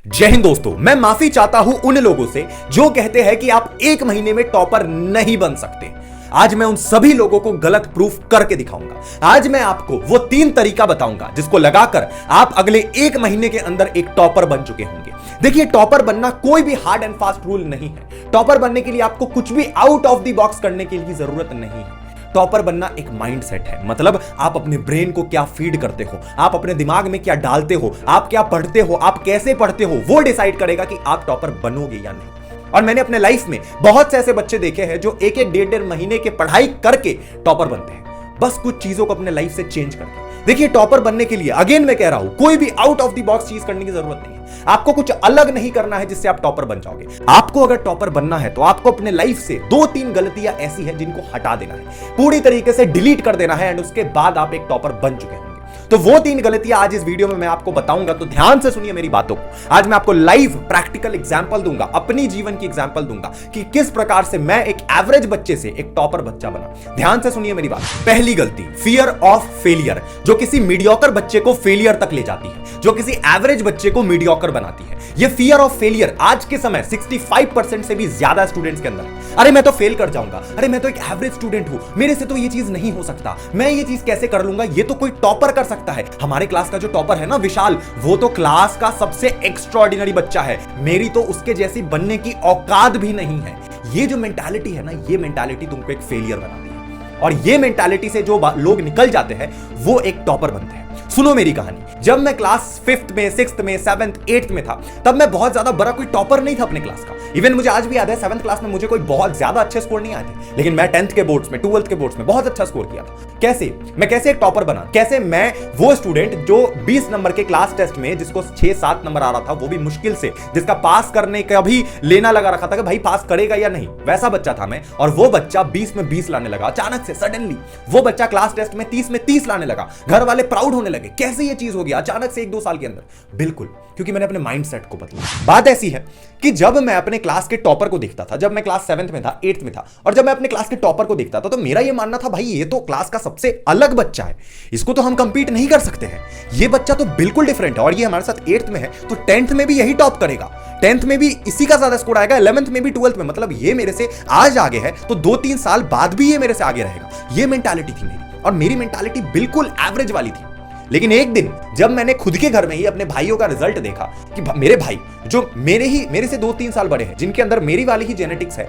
जय हिंद दोस्तों, मैं माफी चाहता हूं उन लोगों से जो कहते हैं कि आप एक महीने में टॉपर नहीं बन सकते। आज मैं उन सभी लोगों को गलत प्रूफ करके दिखाऊंगा। आज मैं आपको वो 3 तरीका बताऊंगा जिसको लगाकर आप अगले एक महीने के अंदर एक टॉपर बन चुके होंगे। देखिए, टॉपर बनना कोई भी हार्ड एंड फास्ट रूल नहीं है। टॉपर बनने के लिए आपको कुछ भी आउट ऑफ द बॉक्स करने की जरूरत नहीं है। टॉपर बनना एक माइंडसेट है, मतलब आप अपने ब्रेन को क्या फीड करते हो, आप अपने दिमाग में क्या डालते हो, आप क्या पढ़ते हो, आप कैसे पढ़ते हो, वो डिसाइड करेगा कि आप टॉपर बनोगे या नहीं। और मैंने अपने लाइफ में बहुत से ऐसे बच्चे देखे हैं जो एक एक डेढ़ महीने के पढ़ाई करके टॉपर बनते हैं, बस कुछ चीजों को अपने लाइफ से चेंज करके। देखिए, टॉपर बनने के लिए अगेन मैं कह रहा हूं, कोई भी आउट ऑफ द बॉक्स चीज करने की जरूरत नहीं है। आपको कुछ अलग नहीं करना है जिससे आप टॉपर बन जाओगे। आपको अगर टॉपर बनना है तो आपको अपने लाइफ से 2-3 गलतियां ऐसी हैं जिनको हटा देना है, पूरी तरीके से डिलीट कर देना है, एंड उसके बाद आप एक टॉपर बन चुके होंगे। तो वो 3 गलतियां आज इस वीडियो में मैं आपको बताऊंगा, तो ध्यान से सुनिए मेरी बातों को। आज मैं आपको लाइव प्रैक्टिकल एग्जांपल दूंगा, अपनी जीवन की एग्जांपल दूंगा कि किस प्रकार से मैं एक एवरेज बच्चे से एक टॉपर बच्चा बना। ध्यान से सुनिए मेरी बात। पहली गलती, फियर ऑफ फेलियर, जो किसी मीडियोकर बच्चे को फेलियर तक ले जाती है, जो किसी एवरेज बच्चे को मीडियोकर बनाती है। ये फियर ऑफ फेलियर आज के समय 65% से भी ज्यादा स्टूडेंट्स के अंदर है। अरे मैं तो फेल कर जाऊंगा, अरे मैं तो एक एवरेज स्टूडेंट हूं, मेरे से तो ये चीज नहीं हो सकता, मैं ये चीज कैसे कर लूंगा, ये तो कोई टॉपर कर सकता है। हमारे क्लास का जो टॉपर है ना विशाल, वो तो क्लास का सबसे एक्स्ट्राऑर्डिनरी बच्चा है, मेरी तो उसके जैसी बनने की औकात भी नहीं है। ये जो मेंटालिटी है ना, ये मेंटालिटी तुमको एक फेलियर बनाती है, और ये मेंटालिटी से जो लोग निकल जाते हैं वो एक टॉपर बनते हैं। सुनो मेरी कहानी। जब मैं क्लास 5th में, 6th में, 7th, 8th में था, तब मैं बहुत ज्यादा बड़ा कोई टॉपर नहीं था अपने क्लास का। इवन मुझे आज भी याद है 7th क्लास में मुझे कोई बहुत ज्यादा अच्छे स्कोर नहीं आए थे, लेकिन मैं 10th के बोर्ड्स में, 12th के बोर्ड्स में बहुत अच्छा स्कोर किया था। कैसे मैं एक टॉपर बना, कैसे मैं वो स्टूडेंट जो 20 नंबर के क्लास टेस्ट में जिसको 6-7 नंबर आ रहा था, वो भी मुश्किल से, जिसका पास करने का भी लेना लगा रखा था कि भाई पास करेगा या नहीं, वैसा बच्चा था मैं। और वो बच्चा 20 में 20 लाने लगा अचानक से, सडनली वो बच्चा क्लास टेस्ट में 30 में 30 लाने लगा। घर वाले प्राउड होने लगे, कैसे ये चीज हो गया अचानक से 1-2 साल के अंदर। बिल्कुल, क्योंकि मैंने अपने माइंडसेट को बदला। बात ऐसी है कि जब मैं अपने क्लास के टॉपर को देखता था, जब मैं क्लास 7th में था, 8th में था, और जब मैं अपने क्लास के टॉपर को देखता था, तो मेरा ये मानना था भाई ये तो क्लास का सबसे अलग बच्चा है, इसको तो हम कंपीट नहीं कर सकते हैं, ये बच्चा तो बिल्कुल डिफरेंट है। और ये हमारे साथ 8th में है तो 10th में भी यही टॉप करेगा, 10th में भी इसी का ज्यादा स्कोर आएगा, 11th में भी, 12th में, मतलब ये मेरे से आज आगे है तो 2-3 साल बाद भी ये मेरे से आगे रहेगा। ये मेंटालिटी थी मेरी, और मेरी मेंटालिटी बिल्कुल एवरेज वाली थी। लेकिन एक दिन जब मैंने खुद के घर में ही अपने भाइयों का रिजल्ट देखा कि मेरे भाई जो मेरे से 2-3 साल बड़े हैं, जिनके अंदर मेरी वाली ही जेनेटिक्स है,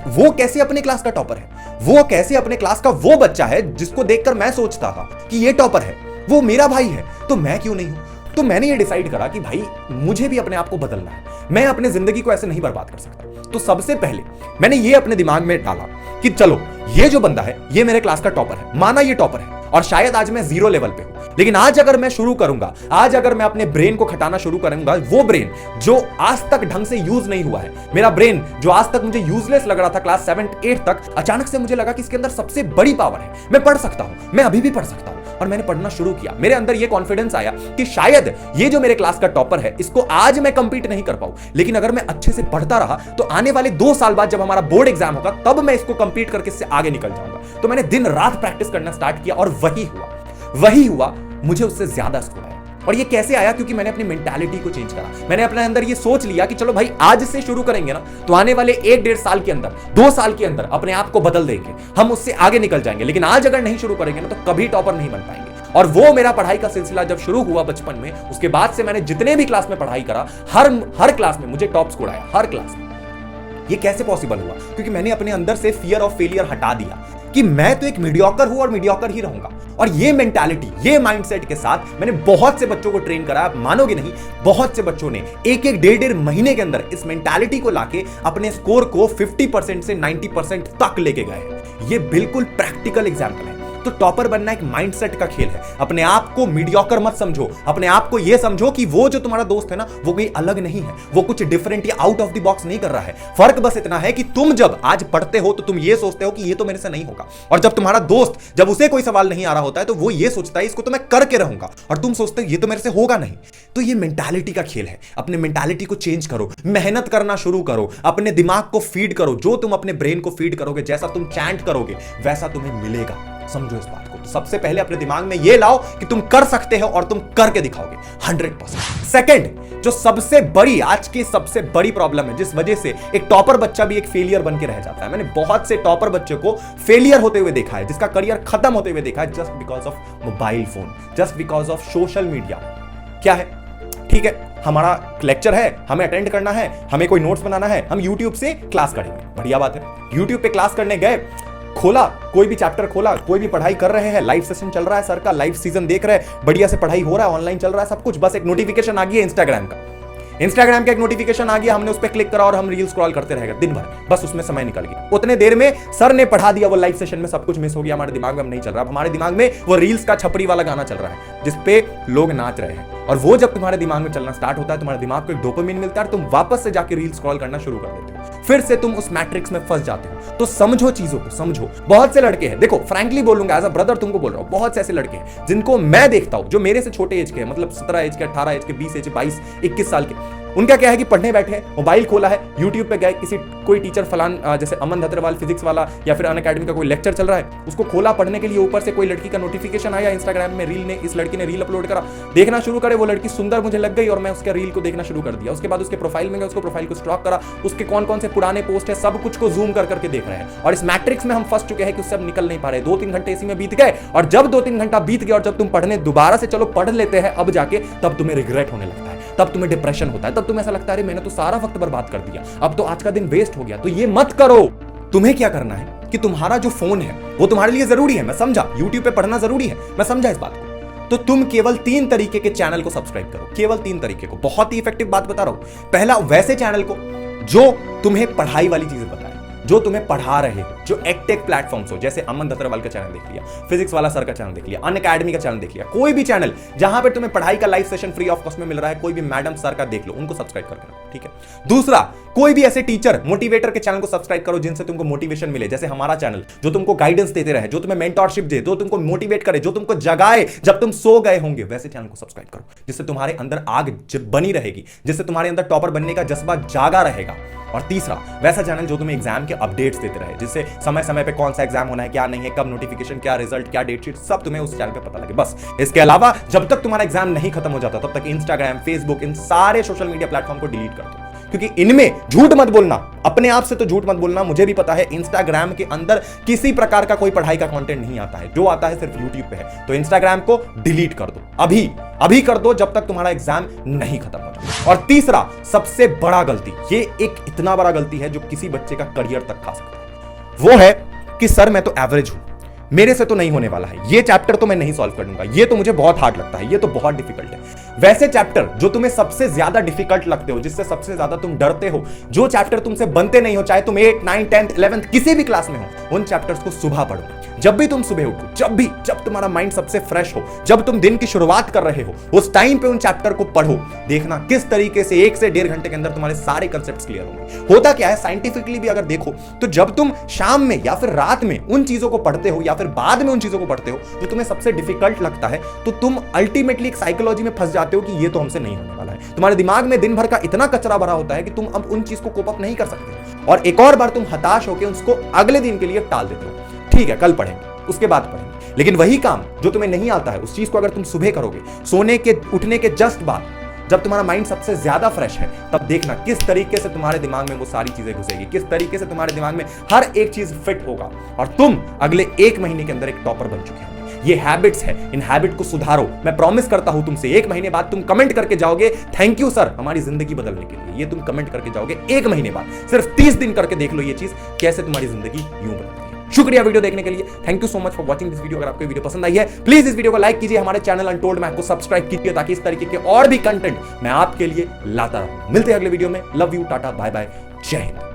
वो कैसे अपने क्लास का टॉपर है, वो कैसे अपने क्लास का वो बच्चा है जिसको देखकर मैं सोचता था कि ये टॉपर है, वो मेरा भाई है, तो मैं क्यों नहीं हूं। तो मैंने ये डिसाइड करा कि भाई मुझे भी अपने आप को बदलना है, मैं अपने जिंदगी को ऐसे नहीं बर्बाद कर सकता। तो सबसे पहले मैंने ये अपने दिमाग में डाला कि चलो ये जो बंदा है ये मेरे क्लास का टॉपर है, माना ये टॉपर है, और शायद आज मैं 0 लेवल पे हूं, लेकिन आज अगर मैं शुरू करूंगा, आज अगर मैं अपने ब्रेन को खटाना शुरू करूंगा, वो ब्रेन जो आज तक ढंग से यूज नहीं हुआ है, मेरा ब्रेन जो आज तक मुझे यूजलेस लग रहा था क्लास 7th 8th तक, अचानक से मुझे लगा कि इसके अंदर सबसे बड़ी पावर है, मैं पढ़ सकता हूं, मैं अभी भी पढ़ सकता हूं। और मैंने पढ़ना शुरू किया। मेरे अंदर ये कॉन्फिडेंस आया कि शायद ये जो मेरे क्लास का टॉपर है इसको आज मैं कंपीट नहीं कर पाऊं, लेकिन अगर मैं अच्छे से पढ़ता रहा तो आने वाले 2 साल बाद जब हमारा बोर्ड एग्जाम होगा तब मैं इसको कंपीट करके इससे आगे निकल जाऊंगा। तो मैंने दिन रात प्रैक्टिस करना स्टार्ट किया, और वही हुआ, मुझे उससे ज्यादा स्कोर आया। और ये कैसे आया? क्योंकि मैंने अपनी मेंटालिटी को चेंज करा। मैंने अपने अंदर ये सोच लिया कि चलो भाई आज से शुरू करेंगे ना, तो आने वाले 1-1.5 साल के अंदर, 2 साल के अंदर अपने आप को बदल देंगे, हम उससे आगे निकल जाएंगे। लेकिन आज अगर नहीं शुरू करेंगे ना तो कभी टॉपर नहीं बन पाएंगे। और वो मेरा पढ़ाई का सिलसिला जब शुरू हुआ बचपन में, उसके बाद से मैंने जितने भी क्लास में पढ़ाई करा, हर क्लास में मुझे टॉप स्कोर आया, हर क्लास में। ये कैसे पॉसिबल हुआ? क्योंकि मैंने अपने अंदर से फियर ऑफ फेलियर हटा दिया कि मैं तो एक मीडियोकर हूं और मीडियोकर ही रहूंगा। और ये मेंटालिटी, ये माइंडसेट के साथ मैंने बहुत से बच्चों को ट्रेन करा। आप मानोगे नहीं, बहुत से बच्चों ने एक डेढ़ महीने के अंदर इस मेंटालिटी को लाके अपने स्कोर को 50% से 90% तक लेके गए हैं। ये बिल्कुल प्रैक्टिकल एग्जाम्पल है। तो टॉपर बनना एक माइंडसेट का खेल है। अपने आप को मीडियोकर मत समझो, अपने आप को यह समझो कि वो जो तुम्हारा दोस्त है ना, वो कोई अलग नहीं है, वो कुछ डिफरेंट या आउट ऑफ द बॉक्स नहीं कर रहा है। फर्क बस इतना है कि तुम जब आज पढ़ते हो तो तुम ये सोचते हो कि ये तो मेरे से नहीं होगा, और जब तुम्हारा दोस्त, जब उसे कोई सवाल नहीं आ रहा होता है तो वो ये सोचता है इसको तो मैं करके रहूंगा, और तुम सोचते हो ये तो मेरे से होगा नहीं। तो ये मेंटालिटी का खेल है। अपने मेंटालिटी को चेंज करो, मेहनत करना शुरू करो, अपने दिमाग को फीड करो। जो तुम अपने ब्रेन को फीड करोगे, जैसा तुम चैंट करोगे वैसा तुम्हें मिलेगा। समझो इस बात को। तो सबसे पहले अपने दिमाग में यह लाओ कि तुम कर सकते हो और तुम करके दिखाओगे 100%। सेकंड, जो सबसे बड़ी आज की सबसे बड़ी प्रॉब्लम है जिस वजह से एक टॉपर बच्चा भी एक फेलियर बन के रह जाता है, मैंने बहुत से टॉपर बच्चे को फेलियर होते हुए देखा है, जिसका करियर खत्म होते हुए देखा है, just because of mobile phone, just because of social media. क्या है, ठीक है, हमारा लेक्चर है, हमें अटेंड करना है, हमें कोई नोट्स बनाना है, हम YouTube से क्लास करेंगे, बढ़िया बात है। YouTube पे क्लास करने गए, खोला, कोई भी चैप्टर खोला, कोई भी पढ़ाई कर रहे हैं, लाइव सेशन चल रहा है सर का, लाइव सीजन देख रहे हैं, बढ़िया से पढ़ाई हो रहा है, ऑनलाइन चल रहा है सब कुछ, बस एक नोटिफिकेशन आ गई है इंस्टाग्राम का एक नोटिफिकेशन आ गया, हमने उस पर क्लिक करा और हम रील स्क्रॉल करते रह गए दिन भर, बस उसमें समय निकल गया। उतने देर में सर ने पढ़ा दिया, वो लाइव सेशन में सब कुछ मिस हो गया, हमारे दिमाग में अब नहीं चल रहा, हमारे दिमाग में वो रील्स का छपरी वाला गाना चल रहा है जिसपे लोग नाच रहे हैं, और वो जब तुम्हारे दिमाग में चलना स्टार्ट होता है, तुम्हारे दिमाग को एक डोपामिन मिलता है, तुम वापस से जाके रील स्क्रॉल करना शुरू कर देते हो, फिर से तुम उस मैट्रिक्स में फंस जाते हो। तो समझो चीजों को, समझो। बहुत से लड़के हैं, देखो फ्रैंकली बोलूंगा, एज अ ब्रदर तुमको बोल रहा हूं, बहुत से ऐसे लड़के हैं जिनको मैं देखता हूं, जो मेरे से छोटे एज के हैं, मतलब 17 एज के, 18 एज के, 20 एज, 22, 21 साल के। उनका क्या है कि पढ़ने बैठे हैं, मोबाइल खोला है, यूट्यूब पे गए, किसी कोई टीचर फलान जैसे अमन धतरवाल फिजिक्स वाला या फिर अनअकैडमी का कोई लेक्चर चल रहा है, उसको खोला पढ़ने के लिए, ऊपर से कोई लड़की का नोटिफिकेशन आया इंस्टाग्राम में, रील ने, इस लड़की ने रील अपलोड करा, देखना शुरू करे, वो लड़की सुंदर मुझे लग गई और मैं उसके रील को देखना शुरू कर दिया। उसके बाद उसके प्रोफाइल में गए, उसको प्रोफाइल को स्टॉक करा, उसके कौन कौन से पुराने पोस्ट है सब कुछ को जूम कर करके देख रहे हैं, और इस मैट्रिक्स में हम फंस चुके हैं कि उससे अब निकल नहीं पा रहे। 2-3 घंटे इसी में बीत गए, और जब 2-3 घंटा बीत गया और जब तुम पढ़ने दोबारा से चलो पढ़ लेते हैं अब जाके, तब तुम्हें रिग्रेट होने लगता है, तब तुम्हें डिप्रेशन होता है, तब तुम्हें ऐसा लगता है अरे मैंने तो सारा वक्त बर्बाद कर दिया, अब तो आज का दिन वेस्ट हो गया। तो ये मत करो। तुम्हें क्या करना है कि तुम्हारा जो फोन है वो तुम्हारे लिए जरूरी है, मैं समझा, YouTube पे पढ़ना जरूरी है, मैं समझा इस बात को। तो तुम केवल 3 तरीके के चैनल को सब्सक्राइब करो, केवल 3 तरीके को, बहुत ही इफेक्टिव बात बता रहा हूं। पहला, वैसे चैनल को जो तुम्हें पढ़ाई वाली चीजें बताए, जो तुम्हें पढ़ा रहे, जो एडटेक प्लेटफॉर्म्स हो, जैसे अमन धतरवाल का चैनल देख लिया, फिजिक्स वाला सर का चैनल देख लिया, अनअकैडमी का चैनल देख लिया, कोई भी चैनल जहां पे तुम्हें पढ़ाई का live session free of cost में मिल रहा है, कोई भी मैडम सर का देख लो, उनको सब्सक्राइब करके रखो, ठीक है। दूसरा, कोई भी ऐसे टीचर मोटिवेटर के चैनल को सब्सक्राइब करो जिनसे तुमको मोटिवेशन मिले, जैसे हमारा चैनल, जो तुमको गाइडेंस देते रहे, जो तुम्हें मेंटरशिप दे, जो तुमको मोटिवेट करे, जो तुमको जगाए जब तुम सो गए होंगे, वैसे चैनल को सब्सक्राइब करो, जिससे तुम्हारे अंदर आग बनी रहेगी, जिससे तुम्हारे अंदर टॉपर बनने का जज्बा जागा रहेगा। और तीसरा, वैसा चैनल जो तुम्हें एग्जाम के अपडेट्स देते रहे, जिससे समय समय पे कौन सा एग्जाम होना है, क्या नहीं है, कब नोटिफिकेशन, क्या रिजल्ट, क्या डेट शीट, सब तुम्हें उस चैनल पे पता लगे, बस। इसके अलावा जब तक तुम्हारा एग्जाम नहीं खत्म हो जाता तब तक इंस्टाग्राम, फेसबुक, इन सारे सोशल मीडिया प्लेटफॉर्म को डिलीट कर दो, क्योंकि इनमें झूठ मत बोलना, अपने आप से तो झूठ मत बोलना, मुझे भी पता है इंस्टाग्राम के अंदर किसी प्रकार का कोई पढ़ाई का कंटेंट नहीं आता है, जो आता है सिर्फ यूट्यूब पे है। तो इंस्टाग्राम को डिलीट कर दो, अभी कर दो, जब तक तुम्हारा एग्जाम नहीं खत्म हो जाता। और तीसरा, सबसे बड़ा गलती, ये एक इतना बड़ा गलती है जो किसी बच्चे का करियर तक खा सकता है, वो है कि सर मैं तो एवरेज हूं, मेरे से तो नहीं होने वाला है, ये चैप्टर तो मैं नहीं सॉल्व कर लूंगा, ये तो मुझे बहुत हार्ड लगता है, ये तो बहुत डिफिकल्ट है। वैसे चैप्टर जो तुम्हें सबसे ज्यादा डिफिकल्ट लगते हो, जिससे सबसे ज्यादा तुम डरते हो, जो चैप्टर तुमसे बनते नहीं हो, चाहे तुम 8, 9, 10, 11 किसी भी क्लास में हो, उन चैप्टर्स को सुबह पढ़ो। जब भी तुम सुबह उठो, जब तुम्हारा माइंड सबसे फ्रेश हो, जब तुम दिन की शुरुआत कर रहे हो, उस टाइम पे उन चैप्टर को पढ़ो। देखना किस तरीके से 1 से 1.5 घंटे के अंदर तुम्हारे सारे कंसेप्ट्स क्लियर होंगे। होता क्या है, साइंटिफिकली भी अगर देखो तो जब तुम शाम में या फिर रात में उन चीजों को पढ़ते हो, या फिर बाद में उन चीजों को पढ़ते हो जो तुम्हें सबसे डिफिकल्ट लगता है, तो तुम अल्टीमेटली एक साइकोलॉजी में फंस जाते हो कि ये तो हमसे नहीं होने वाला है। तुम्हारे दिमाग में दिन भर का इतना कचरा भरा होता है कि तुम अब उन चीज को कोप अप नहीं कर सकते, और एक और बार तुम हताश होकर उसको अगले दिन के लिए टाल देते हो। ठीक है, कल पढ़ेंगे, उसके बाद पढ़ेंगे, लेकिन वही काम जो तुम्हें नहीं आता है, उस चीज को अगर तुम सुबह करोगे, सोने के उठने के जस्ट बाद, जब तुम्हारा माइंड सबसे ज्यादा फ्रेश है, तब देखना किस तरीके से तुम्हारे दिमाग में वो सारी चीजें घुसेगी, किस तरीके से तुम्हारे दिमाग में हर एक चीज फिट होगा, और तुम अगले 1 महीने के अंदर एक टॉपर बन चुके हो। ये हैबिट्स है, इन हैबिट को सुधारो। मैं प्रॉमिस करता हूं तुमसे, 1 महीने बाद तुम कमेंट करके जाओगे, थैंक यू सर हमारी जिंदगी बदलने के लिए। ये तुम कमेंट करके जाओगे 1 महीने बाद, सिर्फ 30 दिन करके देख लो ये चीज कैसे तुम्हारी जिंदगी यूं बदलती है। शुक्रिया वीडियो देखने के लिए, thank you so much for watching this video. अगर आपको वीडियो पसंद आई है, प्लीज इस वीडियो को लाइक कीजिए, हमारे चैनल अनटोल्ड मैथ को सब्सक्राइब कीजिए, ताकि इस तरीके के और भी कंटेंट मैं आपके लिए लाता रहूं। मिलते हैं अगले वीडियो में। Love you, tata, bye bye, जय हिंद।